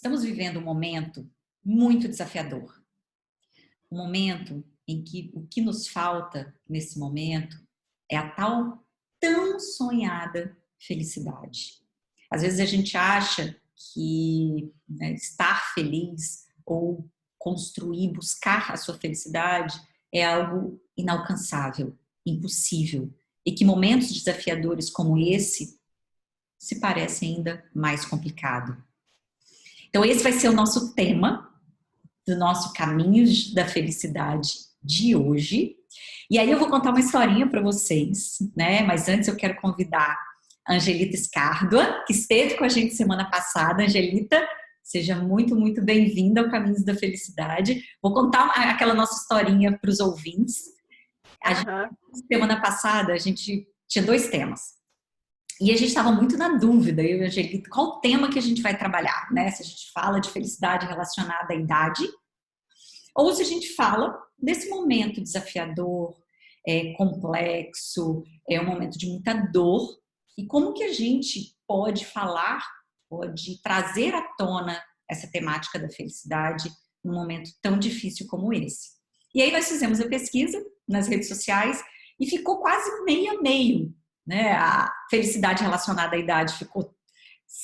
Estamos vivendo um momento muito desafiador. Um momento em que o que nos falta nesse momento é a tal tão sonhada felicidade. Às vezes a gente acha que, né, estar feliz ou construir, buscar a sua felicidade é algo inalcançável, impossível, e que momentos desafiadores como esse se parecem ainda mais complicado. Então esse vai ser o nosso tema do nosso Caminhos da Felicidade de hoje. E aí eu vou contar uma historinha para vocês, né? Mas antes eu quero convidar a Angelita Escárdua, que esteve com a gente semana passada. Angelita, seja muito, muito bem-vinda ao Caminhos da Felicidade. Vou contar aquela nossa historinha para os ouvintes. Semana passada a gente tinha 2 temas. E a gente estava muito na dúvida, eu e a Angelita, qual o tema que a gente vai trabalhar, né? Se a gente fala de felicidade relacionada à idade, ou se a gente fala desse momento desafiador, complexo, é um momento de muita dor, e como que a gente pode falar, pode trazer à tona essa temática da felicidade num momento tão difícil como esse. E aí nós fizemos a pesquisa nas redes sociais e ficou quase meio a meio, né? A felicidade relacionada à idade ficou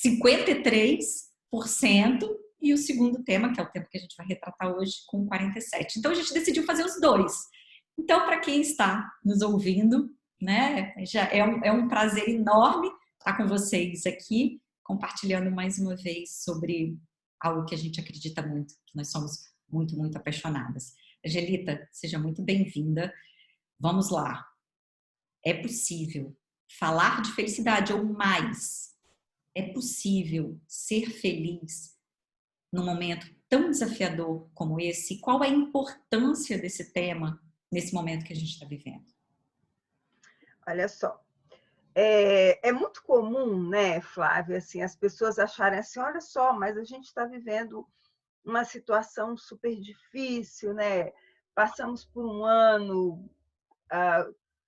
53%, e o segundo tema, que é o tema que a gente vai retratar hoje, com 47%. Então a gente decidiu fazer os 2. Então, para quem está nos ouvindo, né, já é um prazer enorme estar com vocês aqui, compartilhando mais uma vez sobre algo que a gente acredita muito, que nós somos muito, muito apaixonadas. Angelita, seja muito bem-vinda. Vamos lá. É possível falar de felicidade ou mais? É possível ser feliz num momento tão desafiador como esse? Qual é a importância desse tema nesse momento que a gente está vivendo? Olha só, é muito comum, né, Flávia, assim, as pessoas acharem assim, olha só, mas a gente está vivendo uma situação super difícil, né? Passamos por um ano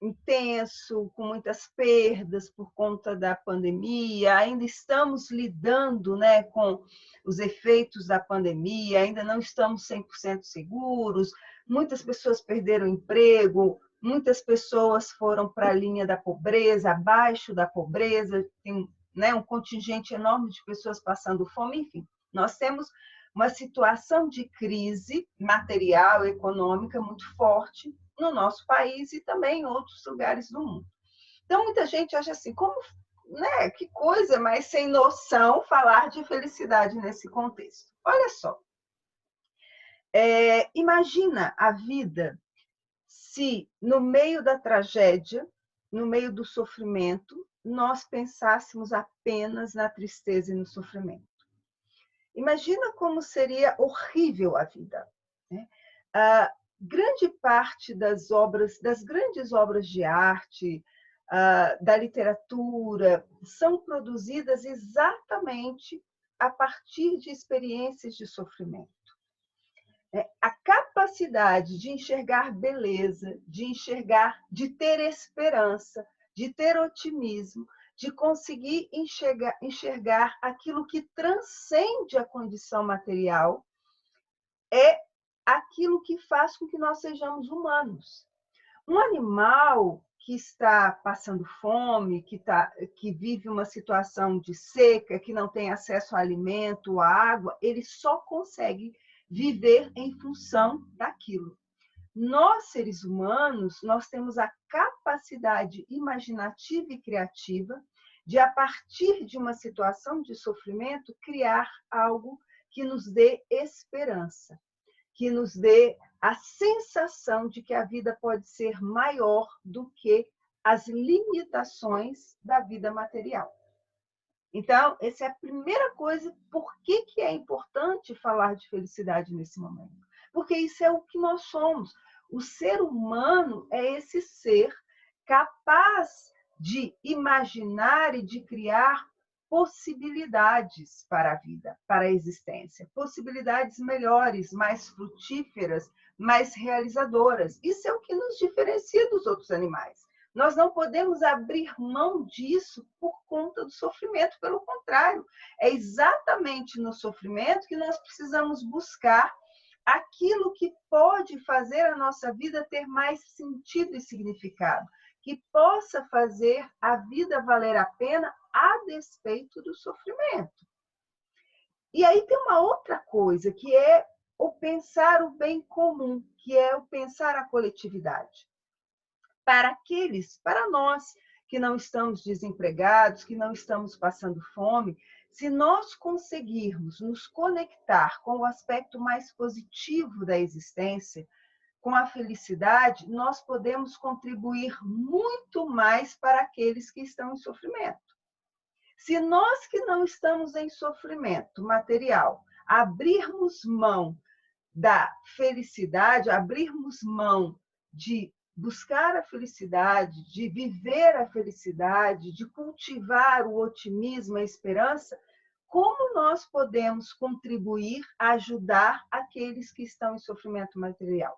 intenso, com muitas perdas por conta da pandemia, ainda estamos lidando, né, com os efeitos da pandemia, ainda não estamos 100% seguros, muitas pessoas perderam emprego, muitas pessoas foram para a linha da pobreza, abaixo da pobreza, tem, né, um contingente enorme de pessoas passando fome, enfim, nós temos uma situação de crise material e econômica muito forte no nosso país e também em outros lugares do mundo. Então, muita gente acha assim, como, né, que coisa mais sem noção falar de felicidade nesse contexto. Olha só, imagina a vida se, no meio da tragédia, no meio do sofrimento, nós pensássemos apenas na tristeza e no sofrimento. Imagina como seria horrível a vida, né? Grande parte das grandes obras de arte, da literatura, são produzidas exatamente a partir de experiências de sofrimento. A capacidade de enxergar beleza, de ter esperança, de ter otimismo, de conseguir enxergar aquilo que transcende a condição material, é aquilo que faz com que nós sejamos humanos. Um animal que está passando fome, que vive uma situação de seca, que não tem acesso a alimento, a água, ele só consegue viver em função daquilo. Nós, seres humanos, nós temos a capacidade imaginativa e criativa de, a partir de uma situação de sofrimento, criar algo que nos dê esperança, que nos dê a sensação de que a vida pode ser maior do que as limitações da vida material. Então, essa é a primeira coisa. Por que é importante falar de felicidade nesse momento? Porque isso é o que nós somos. O ser humano é esse ser capaz de imaginar e de criar possibilidades para a vida, para a existência. Possibilidades melhores, mais frutíferas, mais realizadoras. Isso é o que nos diferencia dos outros animais. Nós não podemos abrir mão disso por conta do sofrimento, pelo contrário. É exatamente no sofrimento que nós precisamos buscar aquilo que pode fazer a nossa vida ter mais sentido e significado, que possa fazer a vida valer a pena a despeito do sofrimento. E aí tem uma outra coisa, que é o pensar o bem comum, que é o pensar a coletividade. Para nós que não estamos desempregados, que não estamos passando fome, se nós conseguirmos nos conectar com o aspecto mais positivo da existência, com a felicidade, nós podemos contribuir muito mais para aqueles que estão em sofrimento. Se nós que não estamos em sofrimento material abrirmos mão da felicidade, abrirmos mão de buscar a felicidade, de viver a felicidade, de cultivar o otimismo, a esperança, como nós podemos contribuir a ajudar aqueles que estão em sofrimento material?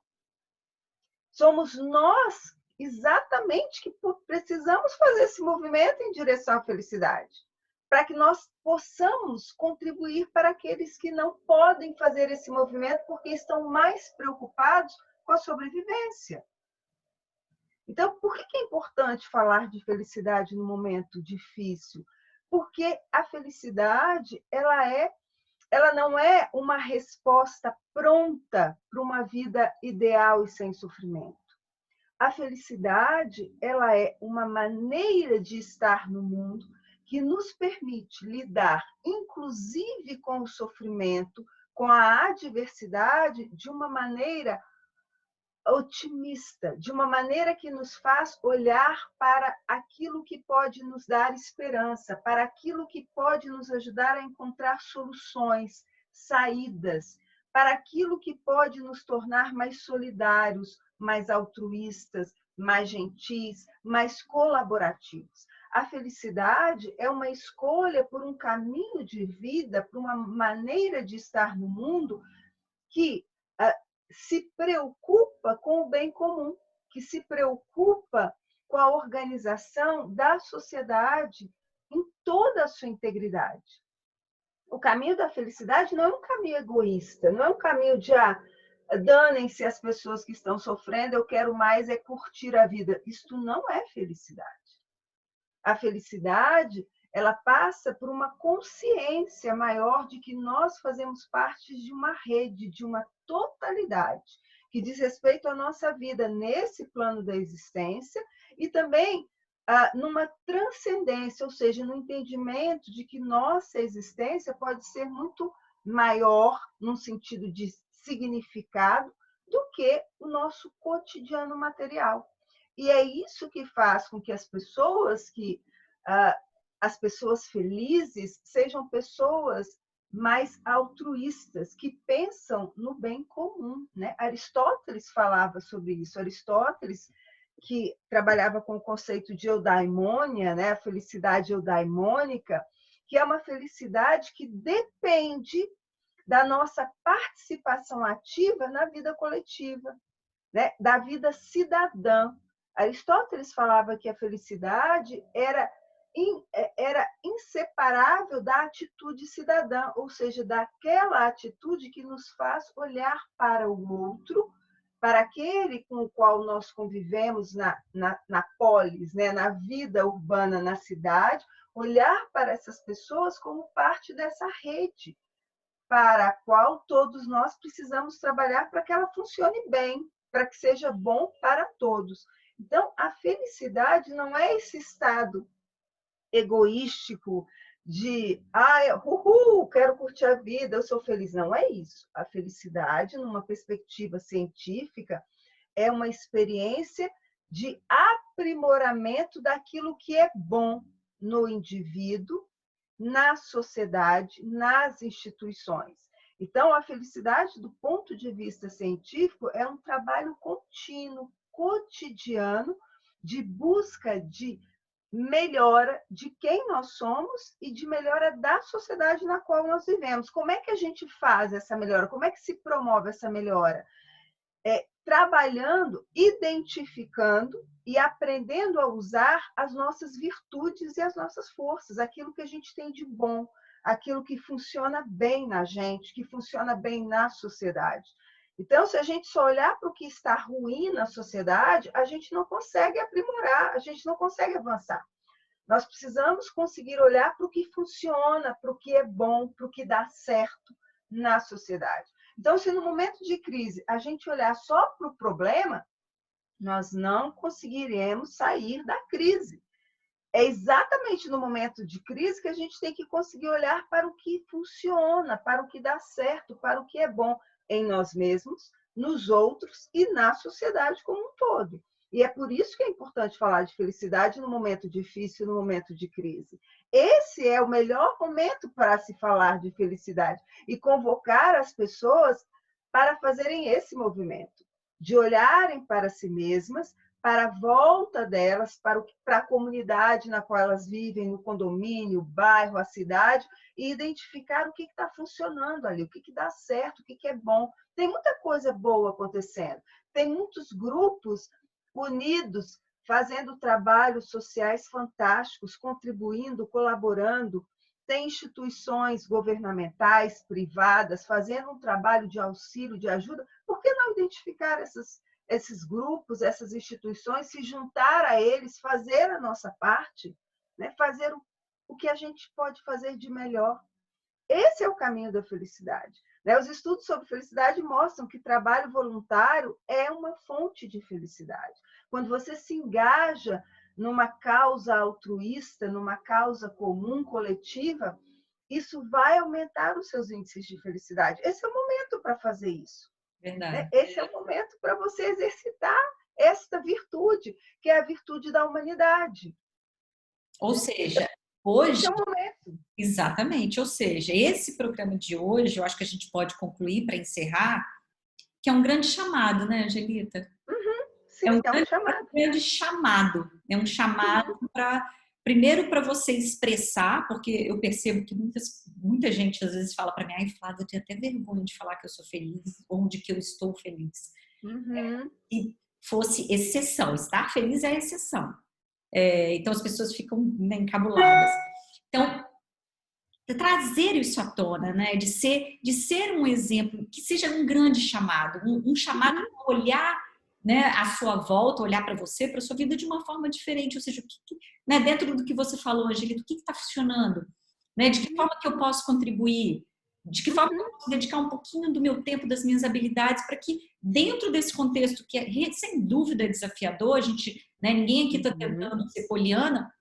Somos nós exatamente que precisamos fazer esse movimento em direção à felicidade, para que nós possamos contribuir para aqueles que não podem fazer esse movimento porque estão mais preocupados com a sobrevivência. Então, por que é importante falar de felicidade no momento difícil? Porque a felicidade, ela não é uma resposta pronta para uma vida ideal e sem sofrimento. A felicidade, ela é uma maneira de estar no mundo que nos permite lidar, inclusive com o sofrimento, com a adversidade, de uma maneira otimista, de uma maneira que nos faz olhar para aquilo que pode nos dar esperança, para aquilo que pode nos ajudar a encontrar soluções, saídas, para aquilo que pode nos tornar mais solidários, mais altruístas, mais gentis, mais colaborativos. A felicidade é uma escolha por um caminho de vida, por uma maneira de estar no mundo que se preocupa com o bem comum, que se preocupa com a organização da sociedade em toda a sua integridade. O caminho da felicidade não é um caminho egoísta, não é um caminho de danem-se as pessoas que estão sofrendo, eu quero mais é curtir a vida. Isto não é felicidade. A felicidade, ela passa por uma consciência maior de que nós fazemos parte de uma rede, de uma totalidade, que diz respeito à nossa vida nesse plano da existência e também numa transcendência, ou seja, no entendimento de que nossa existência pode ser muito maior, num sentido de significado, do que o nosso cotidiano material. E é isso que faz com que as pessoas felizes sejam pessoas mais altruístas, que pensam no bem comum, né? Aristóteles falava sobre isso. Aristóteles, que trabalhava com o conceito de eudaimonia, né? A felicidade eudaimônica, que é uma felicidade que depende da nossa participação ativa na vida coletiva, né? Da vida cidadã. Aristóteles falava que a felicidade era inseparável da atitude cidadã, ou seja, daquela atitude que nos faz olhar para o outro, para aquele com o qual nós convivemos na polis, né? Na vida urbana, na cidade, olhar para essas pessoas como parte dessa rede, para a qual todos nós precisamos trabalhar para que ela funcione bem, para que seja bom para todos. Então, a felicidade não é esse estado egoístico de quero curtir a vida, eu sou feliz. Não é isso. A felicidade, numa perspectiva científica, é uma experiência de aprimoramento daquilo que é bom no indivíduo, na sociedade, nas instituições. Então, a felicidade, do ponto de vista científico, é um trabalho contínuo, cotidiano, de busca de melhora de quem nós somos e de melhora da sociedade na qual nós vivemos. Como é que a gente faz essa melhora? Como é que se promove essa melhora? Trabalhando, identificando e aprendendo a usar as nossas virtudes e as nossas forças, aquilo que a gente tem de bom, aquilo que funciona bem na gente, que funciona bem na sociedade. Então, se a gente só olhar para o que está ruim na sociedade, a gente não consegue aprimorar, a gente não consegue avançar. Nós precisamos conseguir olhar para o que funciona, para o que é bom, para o que dá certo na sociedade. Então, se no momento de crise a gente olhar só para o problema, nós não conseguiremos sair da crise. É exatamente no momento de crise que a gente tem que conseguir olhar para o que funciona, para o que dá certo, para o que é bom em nós mesmos, nos outros e na sociedade como um todo. E é por isso que é importante falar de felicidade no momento difícil, no momento de crise. Esse é o melhor momento para se falar de felicidade e convocar as pessoas para fazerem esse movimento, de olharem para si mesmas, para a volta delas, para a comunidade na qual elas vivem, no condomínio, o bairro, a cidade, e identificar o que está funcionando ali, o que dá certo, o que é bom. Tem muita coisa boa acontecendo. Tem muitos grupos unidos, fazendo trabalhos sociais fantásticos, contribuindo, colaborando. Tem instituições governamentais, privadas, fazendo um trabalho de auxílio, de ajuda. Por que não identificar esses grupos, essas instituições, se juntar a eles, fazer a nossa parte, né? Fazer o que a gente pode fazer de melhor? Esse é o caminho da felicidade. Os estudos sobre felicidade mostram que trabalho voluntário é uma fonte de felicidade. Quando você se engaja numa causa altruísta, numa causa comum, coletiva, isso vai aumentar os seus índices de felicidade. Esse é o momento para fazer isso. Verdade. Esse é o momento para você exercitar esta virtude, que é a virtude da humanidade. Ou seja, hoje... Esse é o momento. Exatamente. Ou seja, esse programa de hoje, eu acho que a gente pode concluir para encerrar, que é um grande chamado, né, Angelita? Sim, é um chamado. Grande chamado. É um chamado para, primeiro, para você expressar, porque eu percebo que muita gente às vezes fala para mim, ai, Flávia, eu tenho até vergonha de falar que eu sou feliz, ou de que eu estou feliz. Se fosse exceção, estar feliz é exceção. Então as pessoas ficam, né, encabuladas. Então, trazer isso à tona, né? De ser um exemplo, que seja um grande chamado, um chamado a olhar, né, à sua volta, olhar para você, para a sua vida de uma forma diferente, ou seja, né, dentro do que você falou, Angelita, o que está funcionando? Né? De que forma que eu posso contribuir? De que forma que eu posso dedicar um pouquinho do meu tempo, das minhas habilidades, para que dentro desse contexto que é sem dúvida desafiador, a gente, né, ninguém aqui está tentando ser poliana,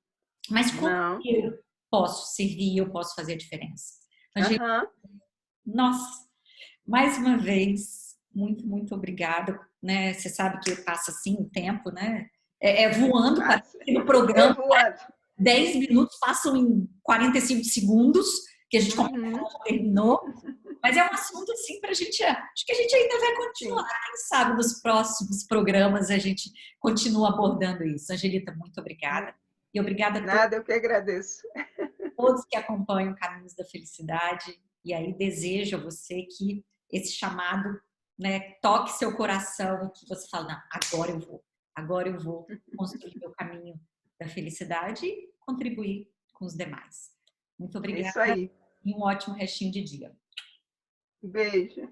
mas como eu posso servir, eu posso fazer a diferença. Nossa, mais uma vez, muito, muito obrigada. Né? Você sabe que passa assim o tempo, né? Voando, parece que no programa, 10 minutos passam em 45 segundos, que a gente terminou. Mas é um assunto assim para a gente. Acho que a gente ainda vai continuar. Quem sabe nos próximos programas a gente continua abordando isso. Angelita, muito obrigada. E obrigada a todos. Nada, eu que agradeço. Todos que acompanham Caminhos da Felicidade. E aí desejo a você que esse chamado, né, toque seu coração e que você fale, não, agora eu vou construir meu caminho da felicidade e contribuir com os demais. Muito obrigada. Isso aí. E um ótimo restinho de dia. Beijo.